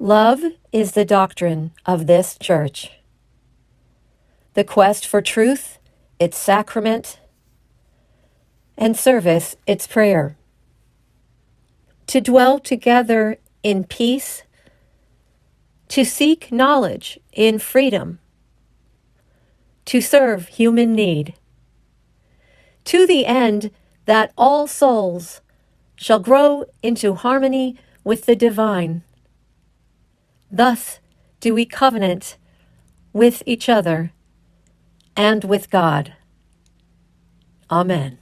Love is the doctrine of this church. The quest for truth, its sacrament, and service, its prayer. To dwell together in peace, to seek knowledge in freedom, to serve human need, to the end that all souls shall grow into harmony with the divine. Thus do we covenant with each other and with God. Amen.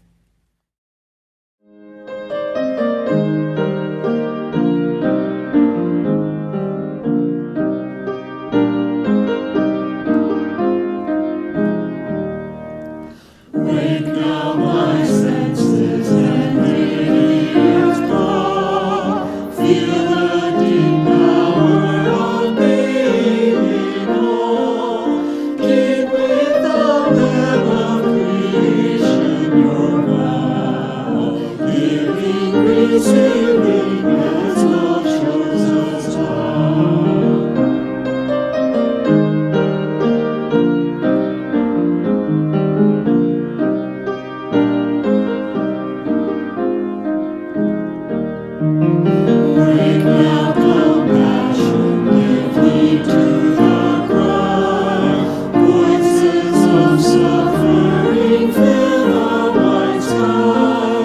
Wake now my senses and ears bar. Feel the deep power of being all. Keep with the web of creation your vow. Giving, receiving as love shows us how. Wake now, compassion, give heed to the cry. Voices of suffering fill the wide sky.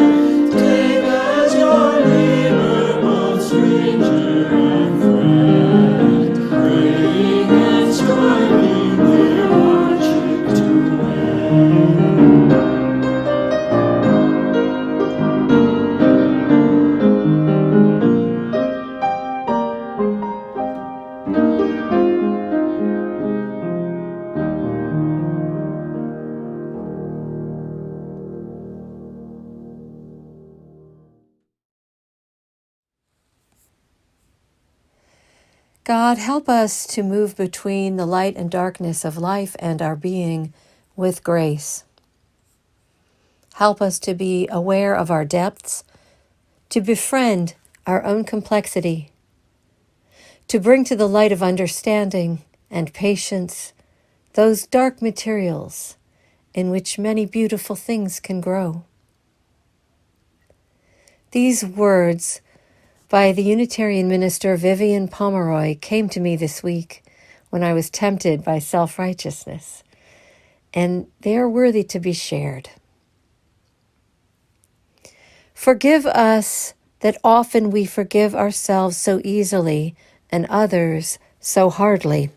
Take as your neighbor, both stranger and friend, praying and striving their hardship to end. God, help us to move between the light and darkness of life and our being with grace. Help us to be aware of our depths, to befriend our own complexity, to bring to the light of understanding and patience those dark materials in which many beautiful things can grow. These words by the Unitarian minister Vivian Pomeroy came to me this week when I was tempted by self-righteousness, and they are worthy to be shared. Forgive us that often we forgive ourselves so easily and others so hardly.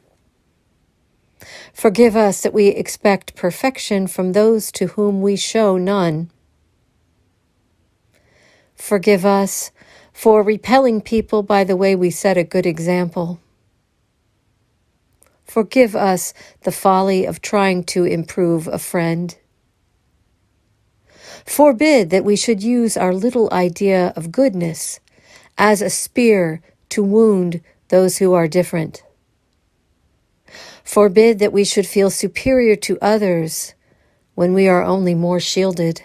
Forgive us that we expect perfection from those to whom we show none. Forgive us for repelling people by the way we set a good example. Forgive us the folly of trying to improve a friend. Forbid that we should use our little idea of goodness as a spear to wound those who are different. Forbid that we should feel superior to others when we are only more shielded.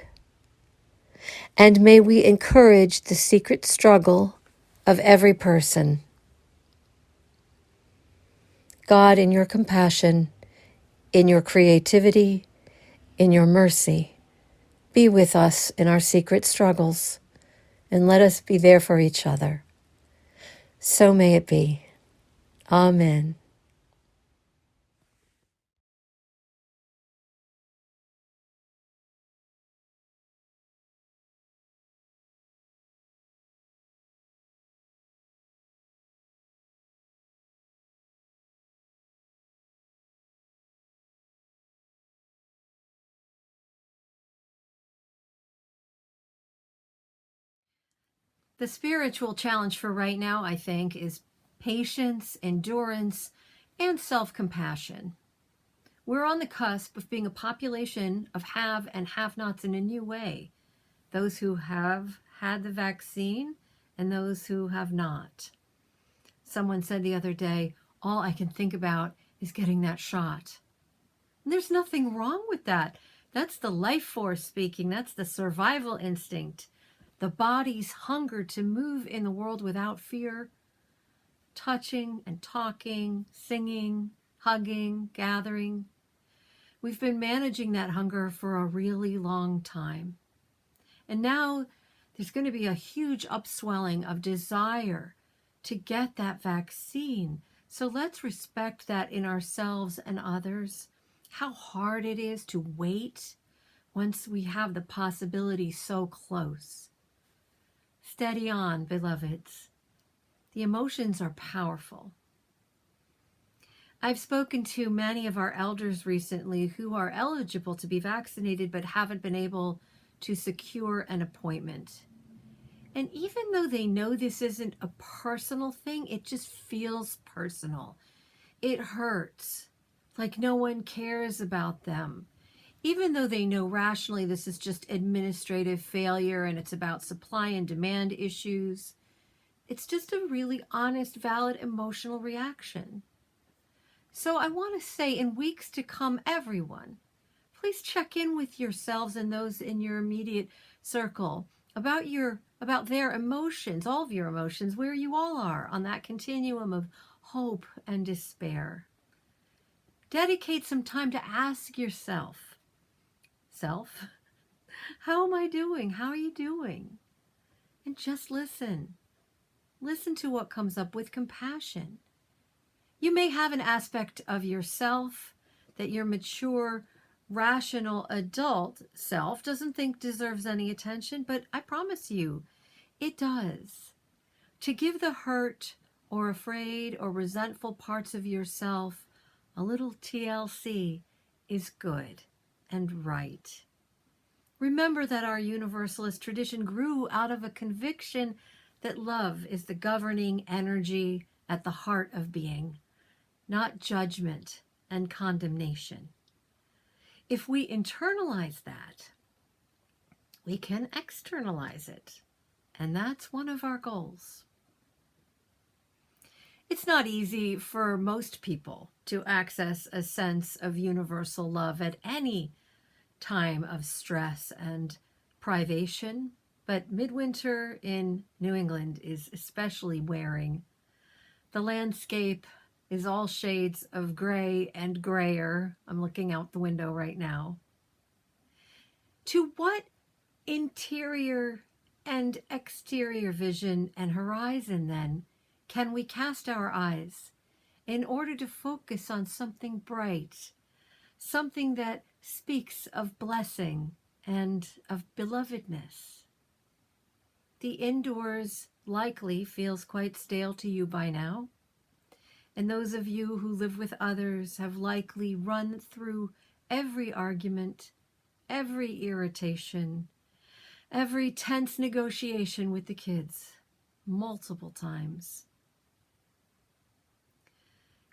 And may we encourage the secret struggle of every person. God, in your compassion, in your creativity, in your mercy, be with us in our secret struggles, and let us be there for each other. So may it be. Amen. The spiritual challenge for right now, I think, is patience, endurance, and self-compassion. We're on the cusp of being a population of have and have-nots in a new way. Those who have had the vaccine and those who have not. Someone said the other day, all I can think about is getting that shot. And there's nothing wrong with that. That's the life force speaking. That's the survival instinct. The body's hunger to move in the world without fear. touching and talking, singing, hugging, gathering. We've been managing that hunger for a really long time. And now there's going to be a huge upswelling of desire to get that vaccine. So let's respect that in ourselves and others. How hard it is to wait once we have the possibility so close. Steady on, beloveds. The emotions are powerful. I've spoken to many of our elders recently who are eligible to be vaccinated but haven't been able to secure an appointment. And even though they know this isn't a personal thing, it just feels personal. It hurts, like no one cares about them. Even though they know rationally this is just administrative failure and it's about supply and demand issues, it's just a really honest, valid emotional reaction. So I want to say, in weeks to come, everyone, please check in with yourselves and those in your immediate circle about their emotions, all of your emotions, where you all are on that continuum of hope and despair. Dedicate some time to ask yourself, how am I doing? How are you doing? And just listen. Listen to what comes up with compassion. You may have an aspect of yourself that your mature, rational adult self doesn't think deserves any attention, but I promise you, it does. To give the hurt or afraid or resentful parts of yourself a little TLC is good and right. Remember that our Universalist tradition grew out of a conviction that love is the governing energy at the heart of being, not judgment and condemnation. If we internalize that, we can externalize it, and that's one of our goals. It's not easy for most people to access a sense of universal love at any time of stress and privation, but midwinter in New England is especially wearing. The landscape is all shades of gray and grayer. I'm looking out the window right now. To what interior and exterior vision and horizon, then, can we cast our eyes in order to focus on something bright, something that speaks of blessing and of belovedness? The indoors likely feels quite stale to you by now, and those of you who live with others have likely run through every argument, every irritation, every tense negotiation with the kids multiple times.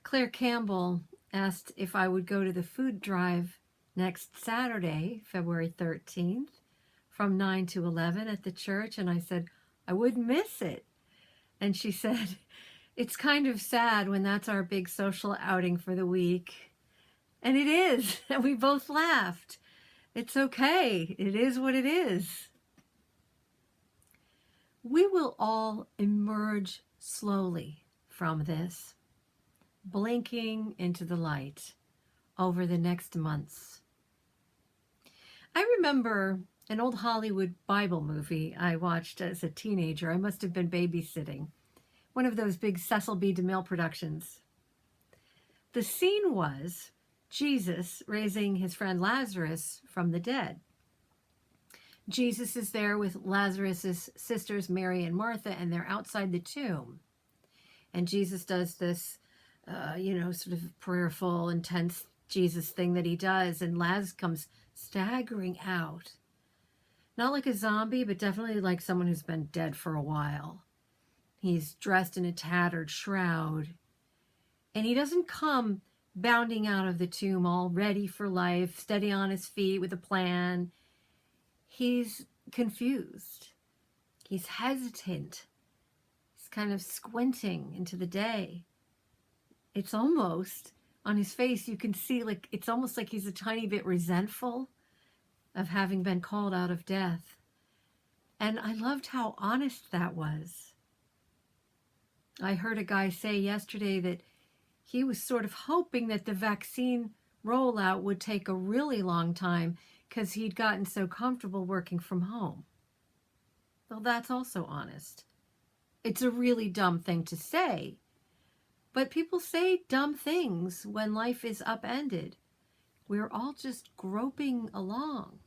Claire Campbell asked if I would go to the food drive next Saturday, February 13th, from 9 to 11 at the church, and I said I wouldn't miss it. And she said, it's kind of sad when that's our big social outing for the week. And it is, and we both laughed. It's okay, it is what it is. We will all emerge slowly from this, blinking into the light over the next months. I remember an old Hollywood Bible movie I watched as a teenager. I must have been babysitting one of those big Cecil B. DeMille productions. The scene was Jesus raising his friend Lazarus from the dead. Jesus is there with Lazarus's sisters, Mary and Martha, and they're outside the tomb. And Jesus does this, sort of prayerful, intense Jesus thing that he does, and Laz comes staggering out. Not like a zombie, but definitely like someone who's been dead for a while. He's dressed in a tattered shroud. And he doesn't come bounding out of the tomb all ready for life, steady on his feet with a plan. He's confused. He's hesitant. He's kind of squinting into the day. It's almost, on his face, you can see it's almost like he's a tiny bit resentful of having been called out of death. And I loved how honest that was. I heard a guy say yesterday that he was sort of hoping that the vaccine rollout would take a really long time because he'd gotten so comfortable working from home. Well, that's also honest. It's a really dumb thing to say, but people say dumb things when life is upended. We're all just groping along.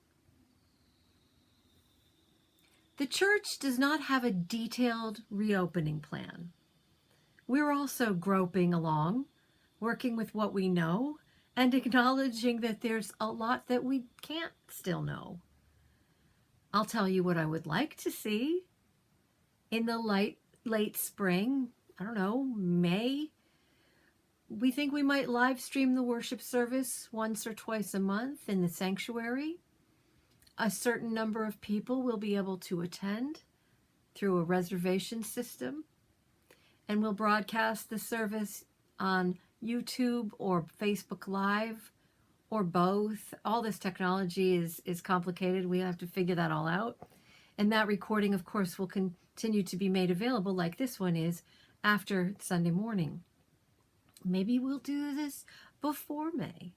The church does not have a detailed reopening plan. We're also groping along, working with what we know and acknowledging that there's a lot that we can't still know. I'll tell you what I would like to see. In the late spring, I don't know, May, we think we might live stream the worship service once or twice a month in the sanctuary. A certain number of people will be able to attend through a reservation system, and we'll broadcast the service on YouTube or Facebook Live or both. All this technology is complicated. We have to figure that all out. And that recording, of course, will continue to be made available, like this one is, after Sunday morning. Maybe we'll do this before May.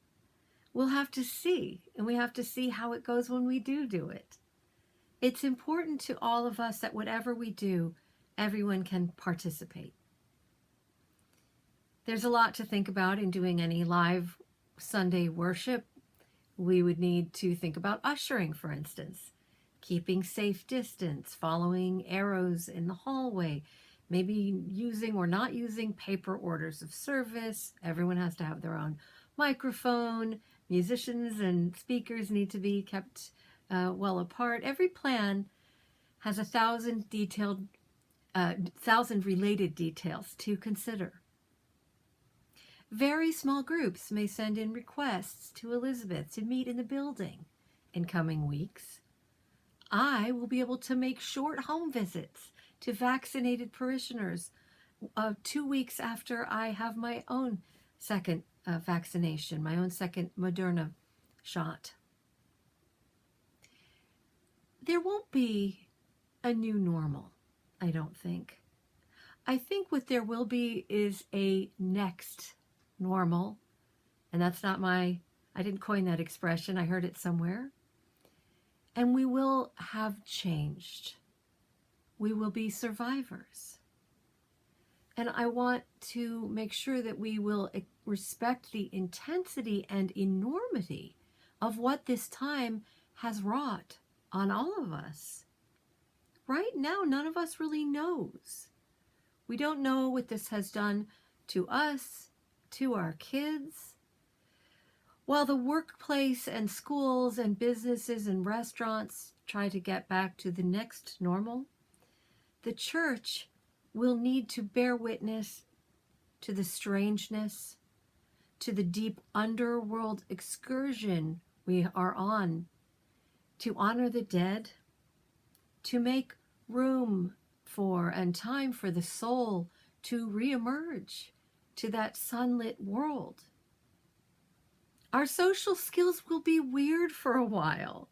We'll have to see, and we have to see how it goes when we do it. It's important to all of us that whatever we do, everyone can participate. There's a lot to think about in doing any live Sunday worship. We would need to think about ushering, for instance, keeping safe distance, following arrows in the hallway, maybe using or not using paper orders of service. Everyone has to have their own microphone. Musicians and speakers need to be kept well apart. Every plan has 1,000 related details to consider. Very small groups may send in requests to Elizabeth to meet in the building in coming weeks. I will be able to make short home visits to vaccinated parishioners 2 weeks after I have my own second vaccination, my own second Moderna shot. There won't be a new normal, I don't think. I think what there will be is a next normal, and that's not I didn't coin that expression, I heard it somewhere. And we will have changed. We will be survivors. And I want to make sure that we will respect the intensity and enormity of what this time has wrought on all of us. Right now, none of us really knows. We don't know what this has done to us, to our kids. While the workplace and schools and businesses and restaurants try to get back to the next normal, the church will need to bear witness to the strangeness, to the deep underworld excursion we are on, to honor the dead, to make room for and time for the soul to re-emerge to that sunlit world. Our social skills will be weird for a while.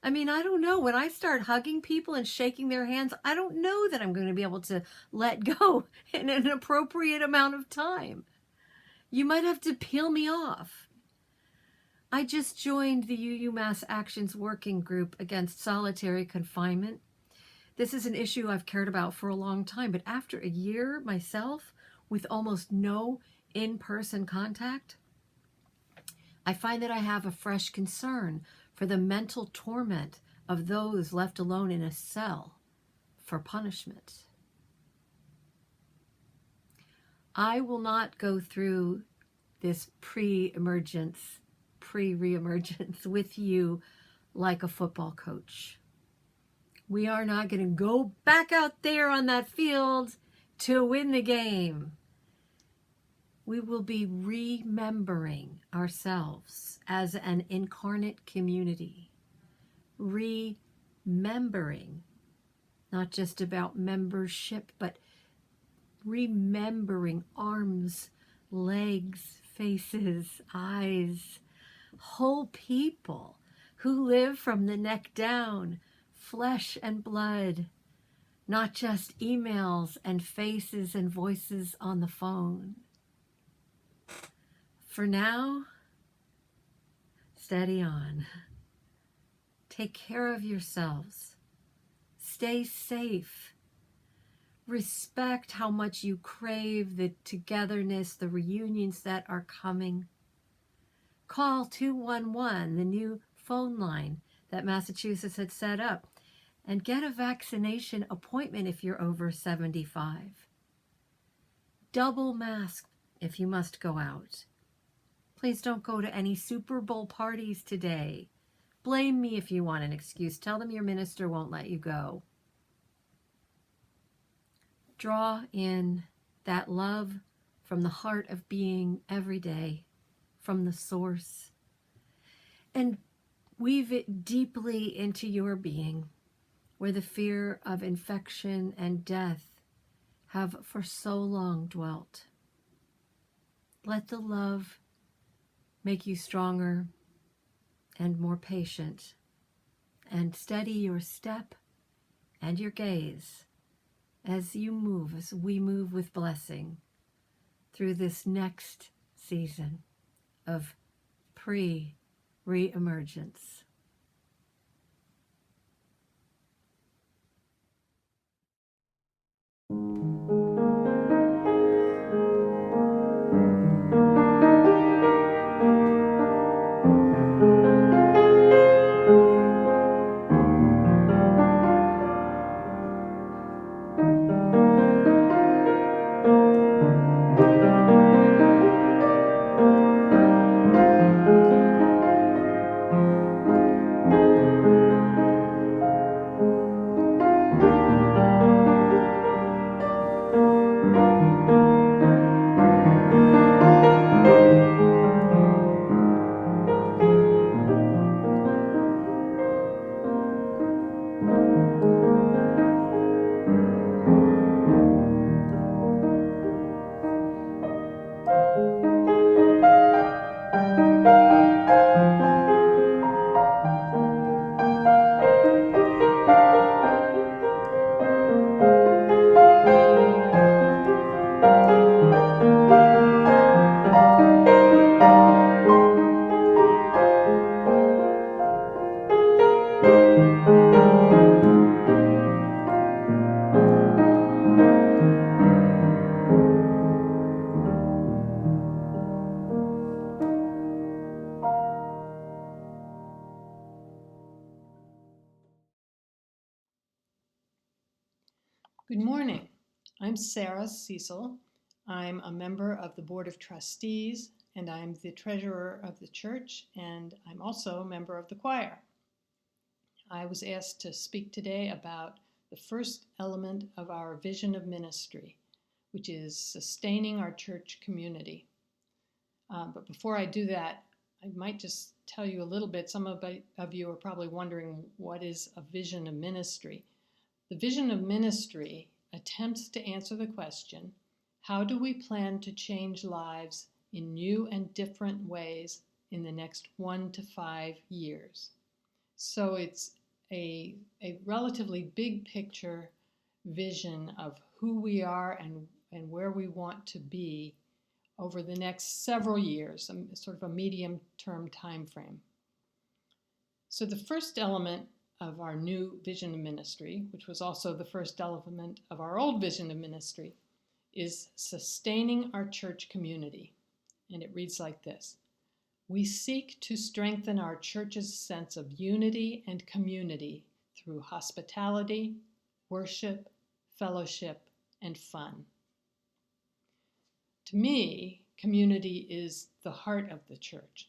I mean, I don't know. When I start hugging people and shaking their hands, I don't know that I'm going to be able to let go in an appropriate amount of time. You might have to peel me off. I just joined the UU Mass Actions Working Group against solitary confinement. This is an issue I've cared about for a long time, but after a year myself with almost no in-person contact, I find that I have a fresh concern for the mental torment of those left alone in a cell for punishment. I will not go through this pre-Re-Emergence with you like a football coach. We are not going to go back out there on that field to win the game. We will be remembering ourselves as an incarnate community. Remembering, not just about membership, but remembering arms, legs, faces, eyes, whole people who live from the neck down, flesh and blood, not just emails and faces and voices on the phone. For now, steady on. Take care of yourselves. Stay safe. Respect how much you crave the togetherness, the reunions that are coming. Call 211, the new phone line that Massachusetts had set up, and get a vaccination appointment if you're over 75. Double mask if you must go out. Please don't go to any Super Bowl parties today. Blame me if you want an excuse. Tell them your minister won't let you go. Draw in that love from the heart of being every day, from the source, and weave it deeply into your being, where the fear of infection and death have for so long dwelt. Let the love make you stronger and more patient, and steady your step and your gaze as you move, as we move with blessing through this next season of Re-Emergence. Good morning. I'm Sarah Cecil. I'm a member of the Board of Trustees, and I'm the treasurer of the church, and I'm also a member of the choir. I was asked to speak today about the first element of our vision of ministry, which is sustaining our church community. But before I do that, I might just tell you a little bit. Some of you are probably wondering, what is a vision of ministry? The vision of ministry attempts to answer the question, how do we plan to change lives in new and different ways in the next 1 to 5 years? So it's a relatively big picture vision of who we are and where we want to be over the next several years, sort of a medium-term time frame. So the first element of our new vision of ministry, which was also the first element of our old vision of ministry, is sustaining our church community. And it reads like this: we seek to strengthen our church's sense of unity and community through hospitality, worship, fellowship, and fun. To me, community is the heart of the church.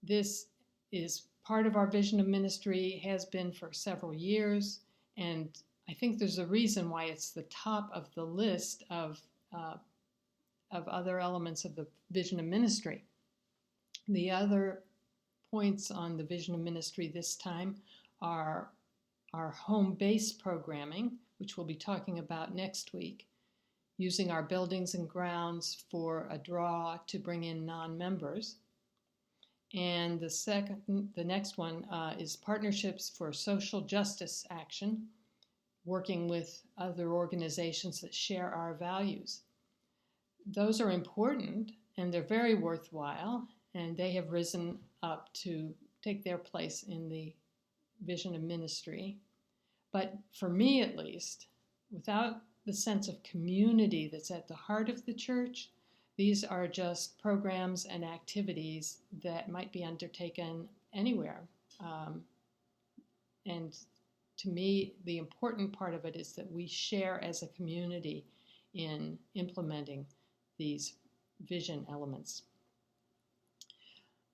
This is part of our vision of ministry, has been for several years, and I think there's a reason why it's the top of the list of other elements of the vision of ministry. The other points on the vision of ministry this time are our home-based programming, which we'll be talking about next week, using our buildings and grounds for a draw to bring in non-members. And the next one is partnerships for social justice action, working with other organizations that share our values. Those are important and they're very worthwhile, and they have risen up to take their place in the vision of ministry. But for me, at least, without the sense of community that's at the heart of the church, these are just programs and activities that might be undertaken anywhere. And to me, the important part of it is that we share as a community in implementing these vision elements.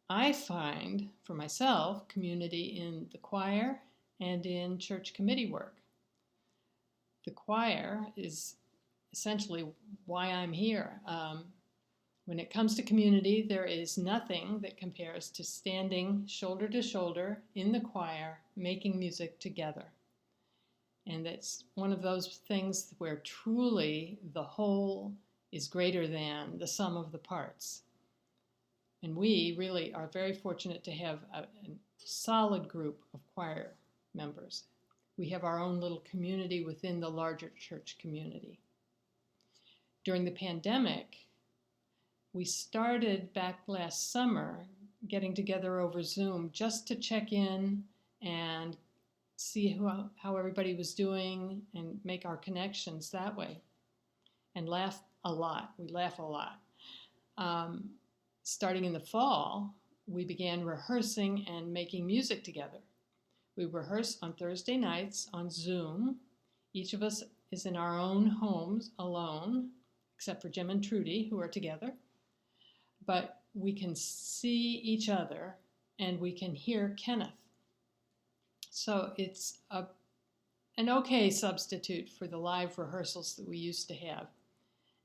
I find, for myself, community in the choir and in church committee work. The choir is essentially why I'm here. When it comes to community, there is nothing that compares to standing shoulder to shoulder in the choir, making music together. And that's one of those things where truly the whole is greater than the sum of the parts. And we really are very fortunate to have a solid group of choir members. We have our own little community within the larger church community. During the pandemic, we started back last summer getting together over Zoom just to check in and see how everybody was doing and make our connections that way, and laugh a lot. We laugh a lot. Starting in the fall, we began rehearsing and making music together. We rehearse on Thursday nights on Zoom. Each of us is in our own homes alone, except for Jim and Trudy, who are together. But we can see each other and we can hear Kenneth. So it's an okay substitute for the live rehearsals that we used to have.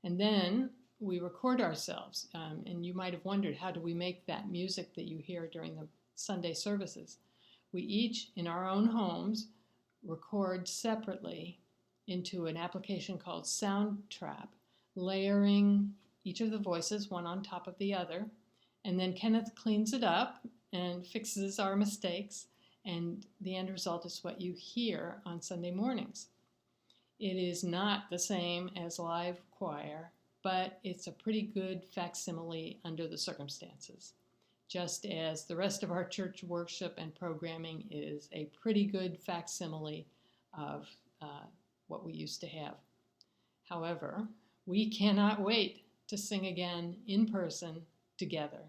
And then we record ourselves. And you might have wondered, how do we make that music that you hear during the Sunday services? We each, in our own homes, record separately into an application called Soundtrap, layering each of the voices one on top of the other. And then Kenneth cleans it up and fixes our mistakes. And the end result is what you hear on Sunday mornings. It is not the same as live choir, but it's a pretty good facsimile under the circumstances, just as the rest of our church worship and programming is a pretty good facsimile of what we used to have. However, we cannot wait to sing again in person together.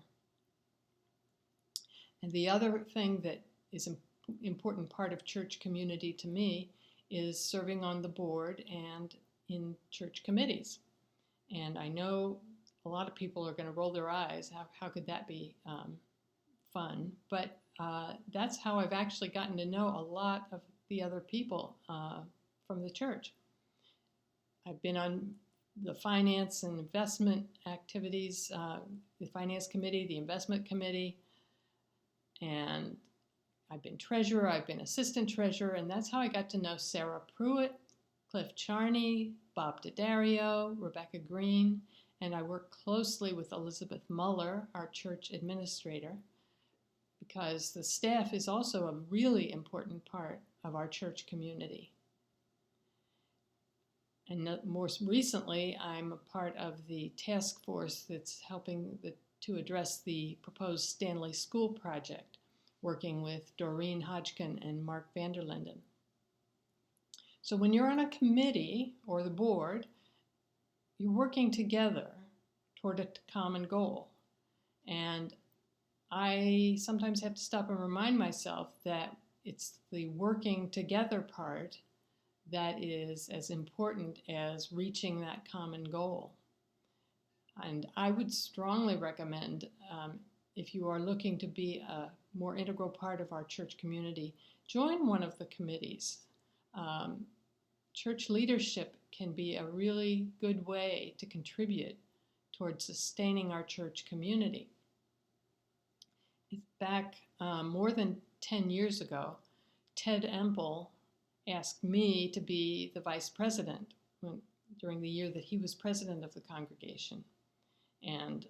And the other thing that is an important part of church community to me is serving on the board and in church committees. And I know a lot of people are going to roll their eyes. How could that be fun? But that's how I've actually gotten to know a lot of the other people from the church. I've been on the finance and investment activities, the finance committee, the investment committee, and I've been treasurer, I've been assistant treasurer, and that's how I got to know Sarah Pruitt, Cliff Charney, Bob Daddario, Rebecca Green, and I work closely with Elizabeth Muller, our church administrator, because the staff is also a really important part of our church community. And more recently, I'm a part of the task force that's helping to address the proposed Stanley School project, working with Doreen Hodgkin and Mark Vanderlinden. So when you're on a committee or the board, you're working together toward a common goal. And I sometimes have to stop and remind myself that it's the working together part that is as important as reaching that common goal. And I would strongly recommend, if you are looking to be a more integral part of our church community, join one of the committees. Church leadership can be a really good way to contribute towards sustaining our church community. Back more than 10 years ago, Ted Empel asked me to be the vice president during the year that he was president of the congregation. And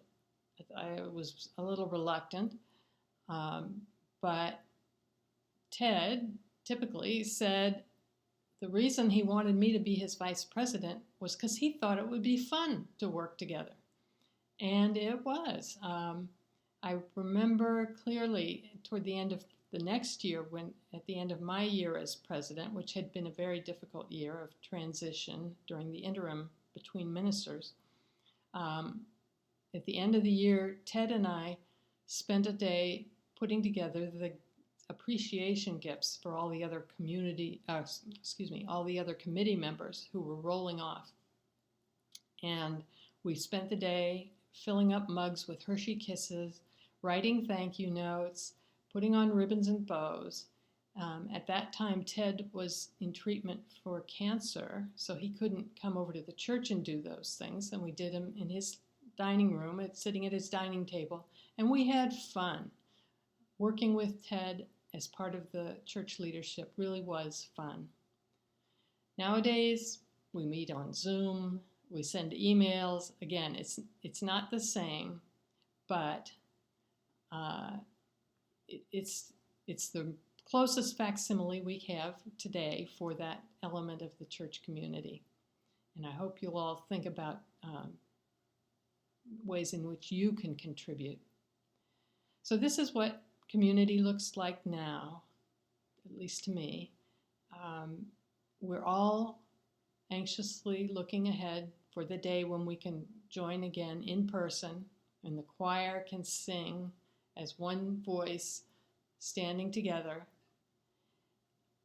I was a little reluctant, but Ted typically said, the reason he wanted me to be his vice president was because he thought it would be fun to work together. And it was. I remember clearly toward the end of the next year, when at the end of my year as president, which had been a very difficult year of transition during the interim between ministers, at the end of the year, Ted and I spent a day putting together the appreciation gifts for all the other all the other committee members who were rolling off. And we spent the day filling up mugs with Hershey Kisses, writing thank you notes, putting on ribbons and bows. At that time, Ted was in treatment for cancer, so he couldn't come over to the church and do those things. And we did them in his dining room, sitting at his dining table. And we had fun. Working with Ted as part of the church leadership really was fun. Nowadays, we meet on Zoom, we send emails. Again, it's not the same, but it's the closest facsimile we have today for that element of the church community. And I hope you'll all think about ways in which you can contribute. So this is what community looks like now, at least to me. We're all anxiously looking ahead for the day when we can join again in person and the choir can sing as one voice, standing together.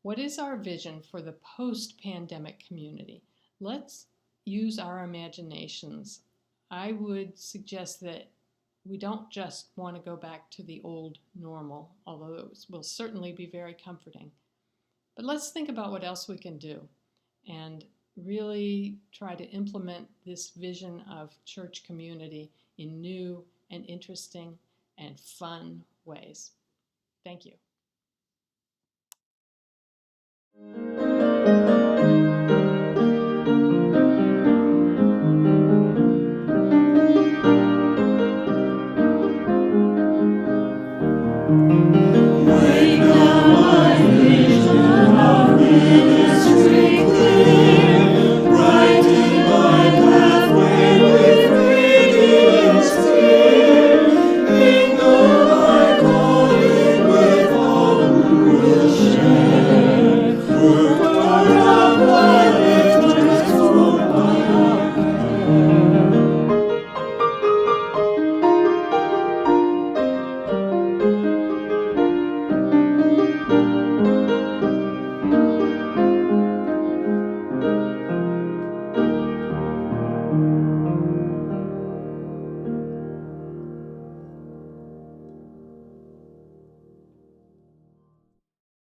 What is our vision for the post-pandemic community? Let's use our imaginations. I would suggest that we don't just want to go back to the old normal, although it will certainly be very comforting. But let's think about what else we can do and really try to implement this vision of church community in new and interesting and fun ways. Thank you. Make now my vision of ministry clear, brighten my pathway with radiance dear. Mingle my calling with all who will share. Work around my life, transform my heart.